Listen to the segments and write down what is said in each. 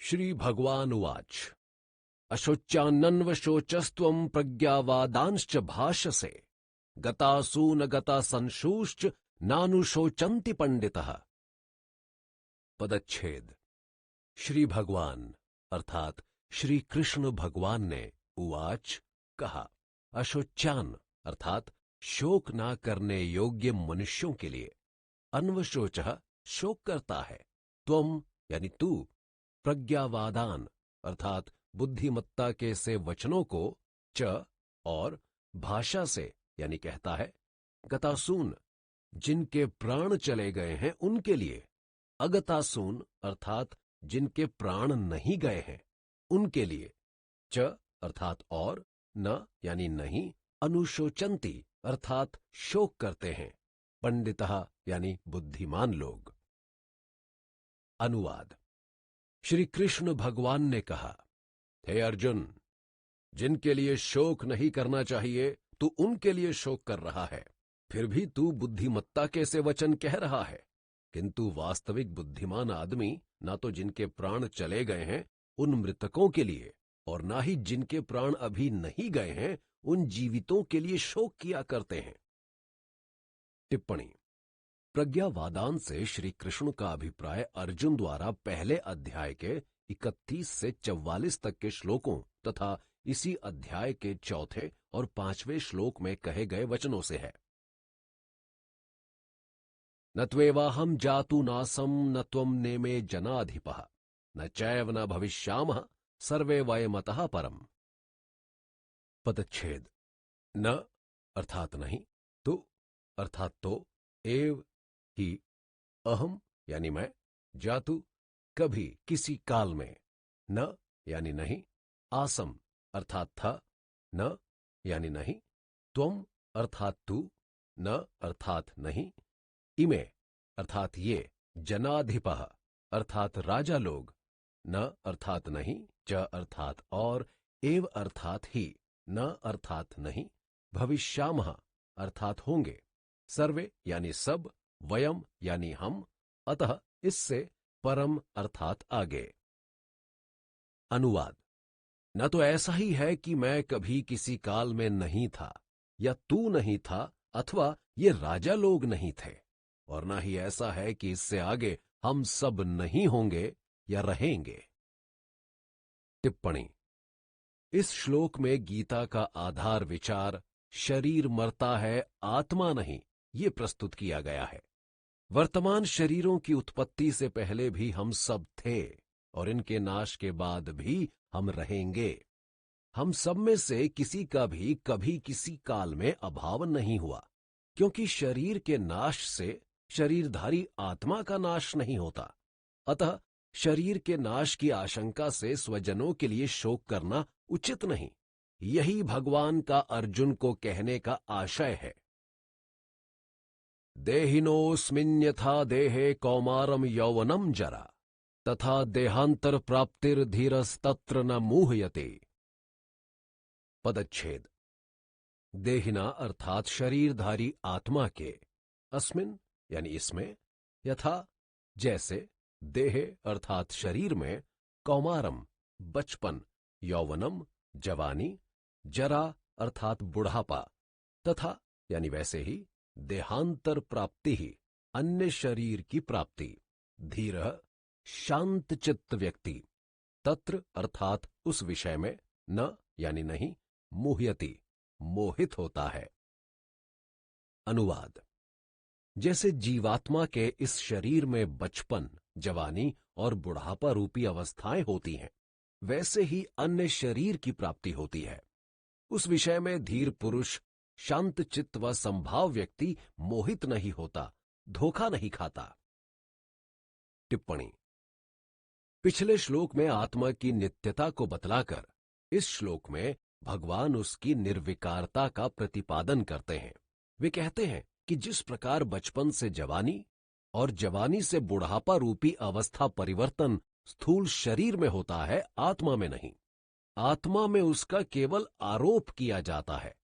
श्री भगवान उवाच अशोच्यान्नन्वशोचस्त्वं प्रज्ञावादांश्च भाषसे गतासून गता संशूश्च नानुशोचन्ति पंडितः। पदच्छेद। श्री भगवान अर्थात श्री कृष्ण भगवान ने उवाच कहा, अशोच्यान अर्थात शोक ना करने योग्य मनुष्यों के लिए, अन्वशोचः शोक करता है, त्वम यानी तू, प्रज्ञावादान अर्थात बुद्धिमत्ता के से वचनों को, च और भाषा से यानी कहता है, गतासून जिनके प्राण चले गए हैं उनके लिए, अगतासून अर्थात जिनके प्राण नहीं गए हैं उनके लिए, च अर्थात और, न यानी नहीं, अनुशोचंती अर्थात शोक करते हैं, पंडितः यानी बुद्धिमान लोग। अनुवाद। श्री कृष्ण भगवान ने कहा, हे अर्जुन, जिनके लिए शोक नहीं करना चाहिए तू उनके लिए शोक कर रहा है, फिर भी तू बुद्धिमत्ता के से वचन कह रहा है, किंतु वास्तविक बुद्धिमान आदमी ना तो जिनके प्राण चले गए हैं उन मृतकों के लिए और ना ही जिनके प्राण अभी नहीं गए हैं उन जीवितों के लिए शोक किया करते हैं। टिप्पणी। प्रज्ञावादान से श्री कृष्ण का अभिप्राय अर्जुन द्वारा पहले अध्याय के 31 से 44 तक के श्लोकों तथा इसी अध्याय के चौथे और 5वें श्लोक में कहे गए वचनों से है। न त्वेवाहं जातु नासं न त्वं नेमे जनाधिपः न चैव न भविष्यामः सर्वे वयमतः परम्। पदच्छेद। न अर्थात नहीं, तु अर्थात तो, एव ही, अहम यानी मैं, जातु कभी किसी काल में, न यानी नहीं, आसम अर्थात था, न यानी नहीं, त्वम अर्थात तू, न अर्थात नहीं, इमे अर्थात ये, जनाधिपः अर्थात राजा लोग, न अर्थात नहीं, च अर्थात और, एव अर्थात ही, न अर्थात नहीं, भविष्यामः अर्थात होंगे, सर्वे यानी सब, वयम यानी हम, अतः इससे, परम अर्थात आगे। अनुवाद। न तो ऐसा ही है कि मैं कभी किसी काल में नहीं था या तू नहीं था अथवा ये राजा लोग नहीं थे, और न ही ऐसा है कि इससे आगे हम सब नहीं होंगे या रहेंगे। टिप्पणी। इस श्लोक में गीता का आधार विचार शरीर मरता है, आत्मा नहीं, ये प्रस्तुत किया गया है। वर्तमान शरीरों की उत्पत्ति से पहले भी हम सब थे और इनके नाश के बाद भी हम रहेंगे। हम सब में से किसी का भी कभी किसी काल में अभाव नहीं हुआ, क्योंकि शरीर के नाश से शरीरधारी आत्मा का नाश नहीं होता। अतः शरीर के नाश की आशंका से स्वजनों के लिए शोक करना उचित नहीं। यही भगवान का अर्जुन को कहने का आशय है। देहिनोऽस्मिन्यथा देहे कौमारम यौवनम जरा तथा देहांतर प्राप्तिर्धीरस्तत्र न मुह्यते। पदच्छेद। देहिना अर्थात शरीरधारी आत्मा के, अस्मिन यानी इसमें, यथा जैसे, देहे अर्थात शरीर में, कौमारम बचपन, यौवनम जवानी, जरा अर्थात बुढ़ापा, तथा यानी वैसे ही, देहांतर प्राप्ति ही अन्य शरीर की प्राप्ति, धीर शांत चित्त व्यक्ति, तत्र अर्थात उस विषय में, न यानी नहीं, मुह्यति मोहित होता है। अनुवाद। जैसे जीवात्मा के इस शरीर में बचपन, जवानी और बुढ़ापा रूपी अवस्थाएं होती हैं, वैसे ही अन्य शरीर की प्राप्ति होती है। उस विषय में धीर पुरुष, शांत चित्त व संभाव व्यक्ति मोहित नहीं होता, धोखा नहीं खाता। टिप्पणी। पिछले श्लोक में आत्मा की नित्यता को बतलाकर इस श्लोक में भगवान उसकी निर्विकारता का प्रतिपादन करते हैं। वे कहते हैं कि जिस प्रकार बचपन से जवानी और जवानी से बुढ़ापा रूपी अवस्था परिवर्तन स्थूल शरीर में होता है, आत्मा में नहीं। आत्मा में उसका केवल आरोप किया जाता है।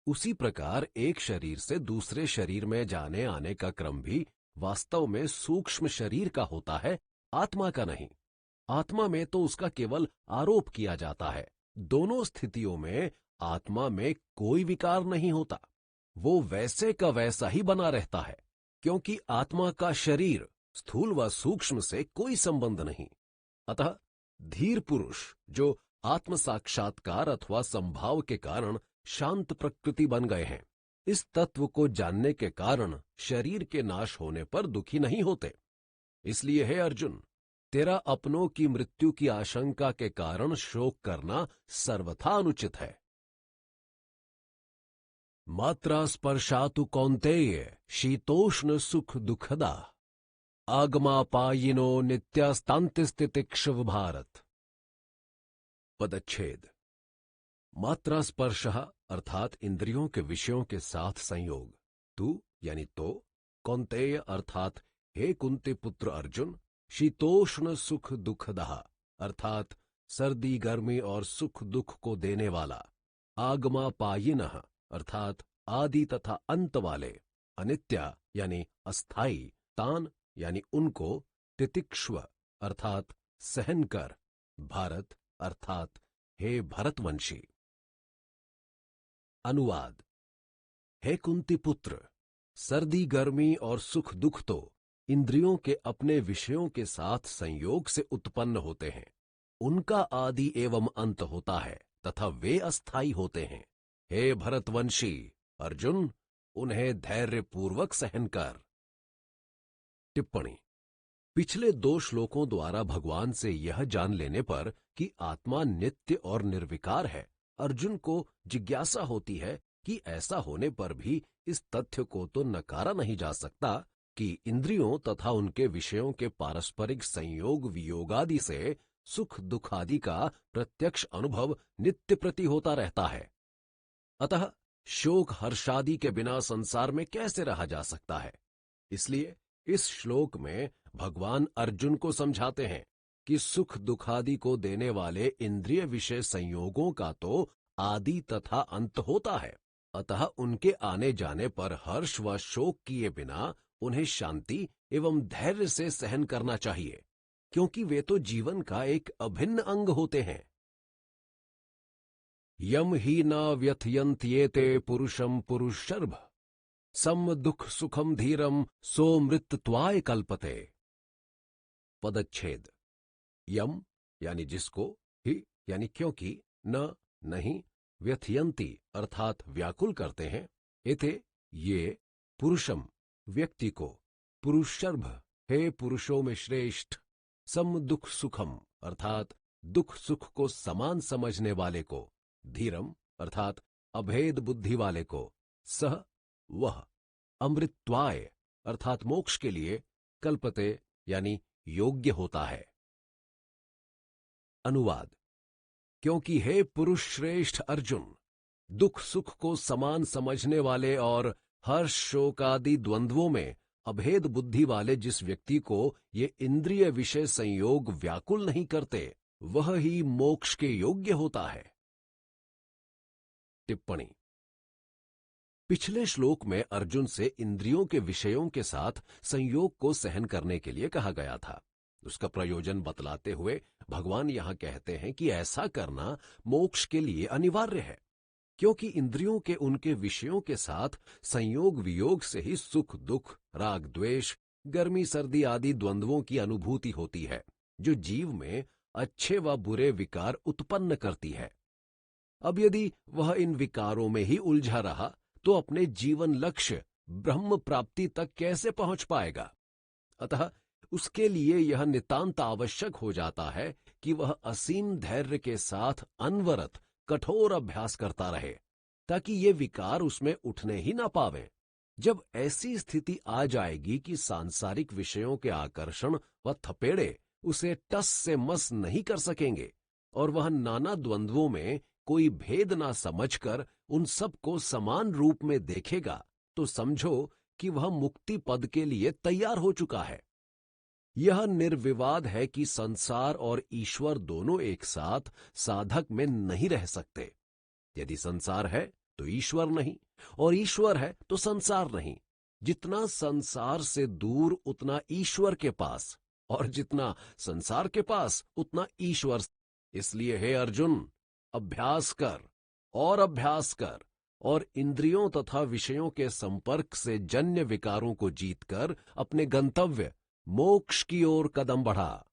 उसी प्रकार एक शरीर से दूसरे शरीर में जाने आने का क्रम भी वास्तव में सूक्ष्म शरीर का होता है, आत्मा का नहीं। आत्मा में तो उसका केवल आरोप किया जाता है। दोनों स्थितियों में आत्मा में कोई विकार नहीं होता, वो वैसे का वैसा ही बना रहता है, क्योंकि आत्मा का शरीर स्थूल व सूक्ष्म से कोई संबंध नहीं। अतः धीर पुरुष जो आत्म साक्षात्कार अथवा संभाव के कारण शांत प्रकृति बन गए हैं, इस तत्व को जानने के कारण शरीर के नाश होने पर दुखी नहीं होते। इसलिए हे अर्जुन, तेरा अपनों की मृत्यु की आशंका के कारण शोक करना सर्वथा अनुचित है। मात्रा स्पर्शातु कौन्तेय शीतोष्ण सुख दुखदा आगमापायिनो नित्यास्तान्तिस्तितिक्षव भारत। पदच्छेद। मात्रा स्पर्श अर्थात इंद्रियों के विषयों के साथ संयोग। तू यानी तो, कौन्तेय अर्थात हे कुंती पुत्र अर्जुन, शीतोष्ण सुख दुखदः अर्थात सर्दी गर्मी और सुख दुख को देने वाला, आगमापायिनः अर्थात आदि तथा अंत वाले, अनित्या यानी अस्थाई, तान यानी उनको, तितिक्ष्व अर्थात सहन कर, भारत अर्थात हे भरतवंशी। अनुवाद। हे कुंती पुत्र, सर्दी गर्मी और सुख दुख तो इंद्रियों के अपने विषयों के साथ संयोग से उत्पन्न होते हैं। उनका आदि एवं अंत होता है तथा वे अस्थाई होते हैं। हे भरतवंशी अर्जुन, उन्हें धैर्यपूर्वक सहन कर। टिप्पणी। पिछले 2 श्लोकों द्वारा भगवान से यह जान लेने पर कि आत्मा नित्य और निर्विकार है, अर्जुन को जिज्ञासा होती है कि ऐसा होने पर भी इस तथ्य को तो नकारा नहीं जा सकता कि इंद्रियों तथा उनके विषयों के पारस्परिक संयोग वियोगादि से सुख दुख आदि का प्रत्यक्ष अनुभव नित्य प्रति होता रहता है। अतः शोक हर्षादि के बिना संसार में कैसे रहा जा सकता है। इसलिए इस श्लोक में भगवान अर्जुन को समझाते हैं कि सुख दुखादि को देने वाले इंद्रिय विषय संयोगों का तो आदि तथा अंत होता है, अतः उनके आने जाने पर हर्ष व शोक किए बिना उन्हें शांति एवं धैर्य से सहन करना चाहिए, क्योंकि वे तो जीवन का एक अभिन्न अंग होते हैं। यम ही न व्यथयन्त्येते पुरुषम पुरुषर्भ सम दुख सुखम धीरम सो मृत्युत्वाय कल्पते। पदच्छेद। यम यानी जिसको, ही यानी क्योंकि, न नहीं, व्यथयन्ति अर्थात व्याकुल करते हैं, एते ये, पुरुषम व्यक्ति को, पुरुषर्भ हे पुरुषों में श्रेष्ठ, सम दुख सुखम अर्थात दुख सुख को समान समझने वाले को, धीरम अर्थात अभेद बुद्धि वाले को, सह वह, अमृत्वाय अर्थात मोक्ष के लिए, कल्पते यानी योग्य होता है। अनुवाद। क्योंकि हे पुरुष श्रेष्ठ अर्जुन, दुख सुख को समान समझने वाले और हर्ष शोक आदि द्वंद्वों में अभेद बुद्धि वाले जिस व्यक्ति को ये इंद्रिय विषय संयोग व्याकुल नहीं करते, वह ही मोक्ष के योग्य होता है। टिप्पणी। पिछले श्लोक में अर्जुन से इंद्रियों के विषयों के साथ संयोग को सहन करने के लिए कहा गया था। उसका प्रयोजन बतलाते हुए भगवान यहां कहते हैं कि ऐसा करना मोक्ष के लिए अनिवार्य है, क्योंकि इंद्रियों के उनके विषयों के साथ संयोग वियोग से ही सुख दुख, राग द्वेष, गर्मी सर्दी आदि द्वंद्वों की अनुभूति होती है, जो जीव में अच्छे व बुरे विकार उत्पन्न करती है। अब यदि वह इन विकारों में ही उलझा रहा तो अपने जीवन लक्ष्य ब्रह्म प्राप्ति तक कैसे पहुंच पाएगा। अतः उसके लिए यह नितांत आवश्यक हो जाता है कि वह असीम धैर्य के साथ अनवरत कठोर अभ्यास करता रहे, ताकि ये विकार उसमें उठने ही ना पावें। जब ऐसी स्थिति आ जाएगी कि सांसारिक विषयों के आकर्षण व थपेड़े उसे टस से मस नहीं कर सकेंगे और वह नाना द्वंद्वों में कोई भेद ना समझकर उन सब को समान रूप में देखेगा, तो समझो कि वह मुक्ति पद के लिए तैयार हो चुका है। यह निर्विवाद है कि संसार और ईश्वर दोनों एक साथ साधक में नहीं रह सकते। यदि संसार है तो ईश्वर नहीं, और ईश्वर है तो संसार नहीं। जितना संसार से दूर उतना ईश्वर के पास, और जितना संसार के पास उतना ईश्वर। इसलिए हे अर्जुन, अभ्यास कर और अभ्यास कर और इंद्रियों तथा विषयों के संपर्क से जन्य विकारों को जीतकर अपने गंतव्य मोक्ष की ओर कदम बढ़ा।